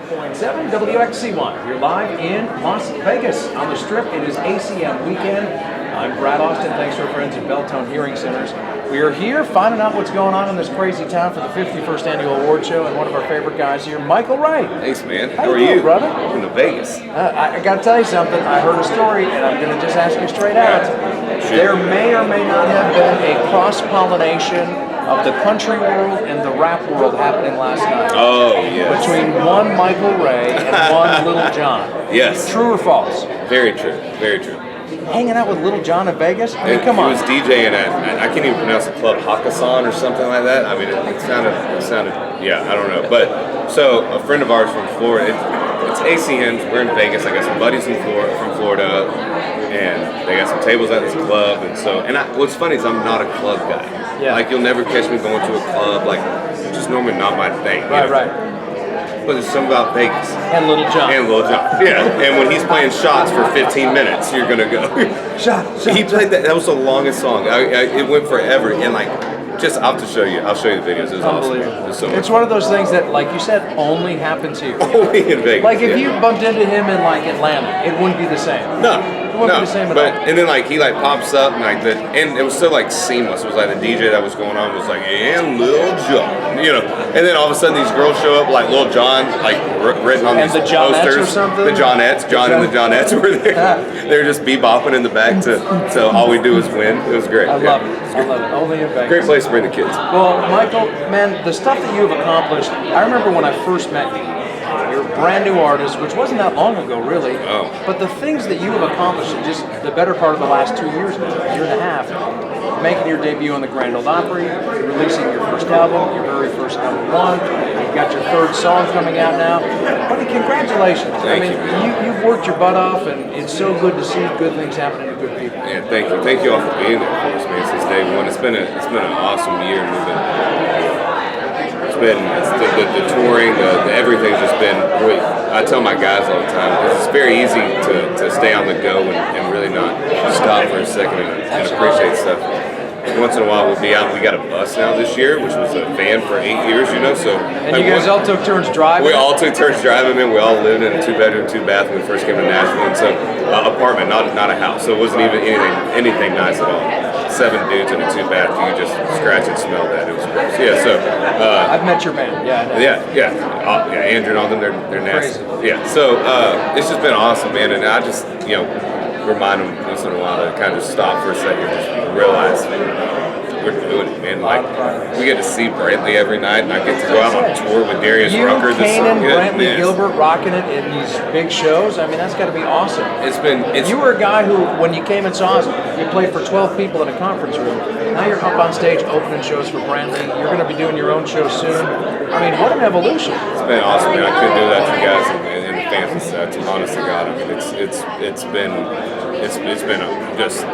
101.7 WXCY. We're live in Las Vegas on the Strip. It is ACM weekend. I'm Brad Austin. Thanks to our friends at Beltone Hearing Centers. We are here finding out what's going on in this crazy town for the 51st Annual Award Show, and one of our favorite guys here, Michael Wright. Thanks, man. How are you, brother? Welcome to Vegas. I got to tell you something. I heard a story, and I'm going to just ask you straight out. There may or may not have been a cross-pollination of the country world and the rap world happening last night. Oh, yes. Between one Michael Ray and one Little John. Yes. True or false? Very true. Very true. Hanging out with Little John in Vegas? I mean, come on. He was DJing at, I can't even pronounce the club, Hakkasan or something like that. I mean, it sounded, yeah, I don't know. But, so, a friend of ours from Florida, it's ACMs, we're in Vegas. I got some buddies from Florida, and they got some tables at this club. And what's funny is I'm not a club guy. Yeah. Like, you'll never catch me going to a club. Like, it's just normally not my thing. Right. But there's something about Vegas. And Little John. Yeah. And when he's playing shots for 15 minutes, you're going to go. Shot. He played that. That was the longest song. It went forever. And I'll have to show you. I'll show you the videos. It was Unbelievable. awesome. It was so It's much one of those things that, like you said, only happens here. Only in Vegas. Like if you bumped into him in Atlanta, it wouldn't be the same. No. It wouldn't be the same at all. And then he pops up and it was so seamless. It was like the DJ that was going on was like, and Lil Jon, and then all of a sudden these girls show up like Lil Jon, written on these the Jonettes posters. or something? The Jonettes, John and the Jonettes were there. They were just bebopping in the back to All We Do Is Win. It was great. I love it. Only in Vegas. Great place to bring the kids. Well, Michael, man, the stuff that you have accomplished, I remember when I first met you. You're a brand new artist, which wasn't that long ago, really. Oh. But the things that you have accomplished in just the better part of the last 2 years now, year and a half, making your debut on the Grand Ole Opry, releasing your first album, your very first #1. You've got your third song coming out now. Buddy, congratulations. Thank you. You've worked your butt off, and it's so good to see good things happening to good people. Yeah, thank you. Thank you all for being there for us, man, since day one. It's been an awesome year. The touring, the everything's just been really, I tell my guys all the time, because it's very easy to stay on the go and really not stop for a second and appreciate stuff. Once in a while we'll be out. We got a bus now this year, which was a van for 8 years, so. And you guys all took turns driving? We all took turns driving, man. We all lived in a 2-bedroom, 2-bath when we first came to Nashville, and so apartment, not a house. So it wasn't even anything nice at all. 7 dudes in a 2-bath, you could just scratch and smell that. It was gross. Yeah, so. I've met your band, yeah. Yeah, Andrew and all them, they're nasty. Crazy. Yeah, so it's just been awesome, man, and I just, remind them once in a while to kind of just stop for a second and just realize we're doing it, man. We get to see Brantley every night, and I get to go out on tour with Darius Rucker. Kanan, Brantley Gilbert rocking it in these big shows. I mean, that's got to be awesome. You were a guy who, when you came and saw us, you played for 12 people in a conference room. Now you're up on stage opening shows for Brantley. You're going to be doing your own show soon. I mean, what an evolution. It's been awesome, man. I couldn't do that for you guys and the fans. Honest to God, I mean, it's been just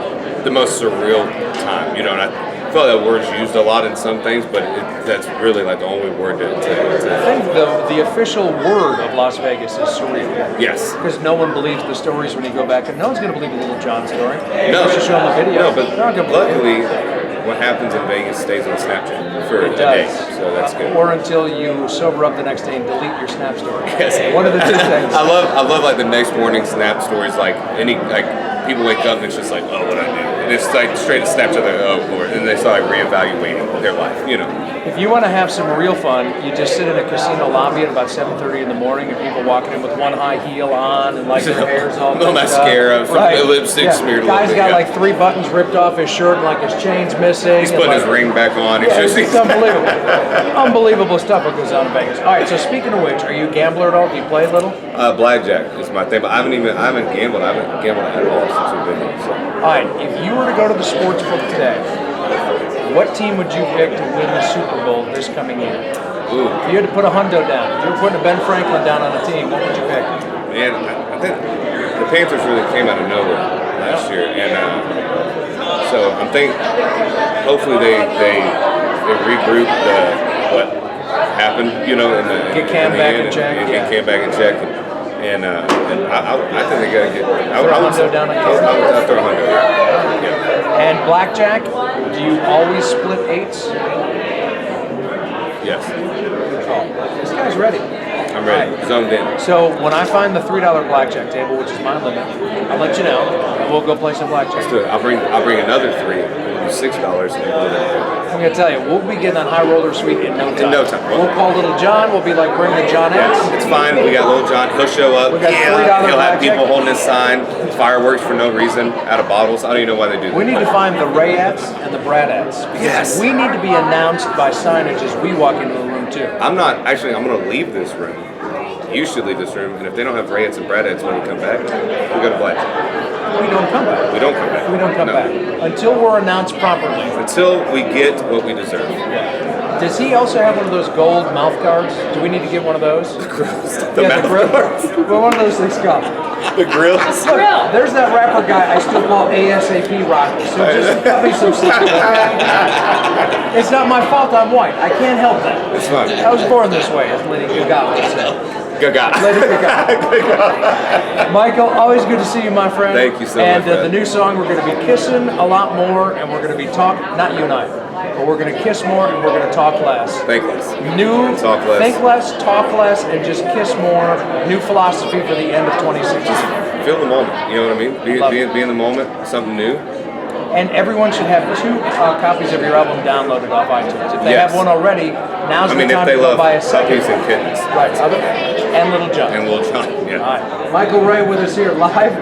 the most surreal time, and I feel that word's used a lot in some things, but that's really the only word to I think the official word of Las Vegas is surreal. Yes. Because no one believes the stories when you go back, and no one's going to believe a Little John story. No. You should show them the video. No, but luckily, what happens in Vegas stays on Snapchat for a day, so that's good. Or until you sober up the next day and delete your Snap story. Yes. One of the two things. I love the next morning Snap stories. People wake up and it's just oh, what I do. And it's straight to Snapchat, oh, Lord. And they start reevaluating their life, If you want to have some real fun, you just sit in a casino lobby at about 7:30 in the morning, and people walking in with one high heel on, and their hair's all no mascara, lipstick smeared. Guy's got 3 buttons ripped off his shirt, and his chain's missing. He's putting his ring back on. It's unbelievable. Unbelievable stuff that goes on in Vegas. All right, so speaking of which, are you a gambler at all? Do you play a little? Blackjack is my thing, but I haven't gambled. I haven't gambled at all since we've been here. So. All right, if you were to go to the sports book today, what team would you pick to win the Super Bowl this coming year? Ooh. If you had to put a hundo down, if you were putting a Ben Franklin down on a team, what would you pick? Man, I think the Panthers really came out of nowhere last year, and so I'm thinking hopefully they regroup what happened, get Cam back in check. Get Cam back in check. And I think they got to get. I would hundo down on I'll throw a hundo. Yeah. And blackjack, do you always split 8s? Yes. Oh, this guy's ready. I'm ready. Right. Zoned in. So when I find the $3 blackjack table, which is my limit, I'll let you know, and we'll go play some blackjack. Let's do it. I'll bring another $3. We'll do $6 and we'll do it. I'm gonna tell you, we'll be getting on High Roller Suite in no time. In no time. We'll call Little John. We'll be like, bring the John X. It's fine. We got Little John. He'll show up. We got $3 He'll have blackjack. people holding his sign. Fireworks for no reason out of bottles. I don't even know why they do that. We need to find the Rayettes and the Bradettes. Yes. We need to be announced by signage as we walk into the room too. I'm going to leave this room. You should leave this room, and if they don't have Rayettes and Bradettes when we come back, we go to blackjack. We don't come back. We don't come back. We don't come No. back until we're announced properly. Until we get what we deserve. Does he also have one of those gold mouth guards? Do we need to get one of those? The Yeah, the grill. guards. Well, one of those things come. The grills. Look, there's that rapper guy I still call ASAP Rocky. So just cut me some slack. It's not my fault I'm white. I can't help that. It's fine. I was born this way, as Lady Gaga would say. Gaga. Lady Gaga. Michael, always good to see you, my friend. Thank you so and, much. And the new song, we're going to be kissing a lot more, and we're going to be not you and I, but we're going to kiss more and we're going to talk less. Thank less. New, Talk less. think less, talk less, and just kiss more. New philosophy for the end of 2016. Feel the moment. You know what I mean? Be in the moment. Something new. And everyone should have 2 copies of your album downloaded off iTunes. If they Yes. have one already, now's the If time they to go love buy a second. puppies and kittens. Right, and Little John. And Little John. Yeah. All right. Michael Ray with us here live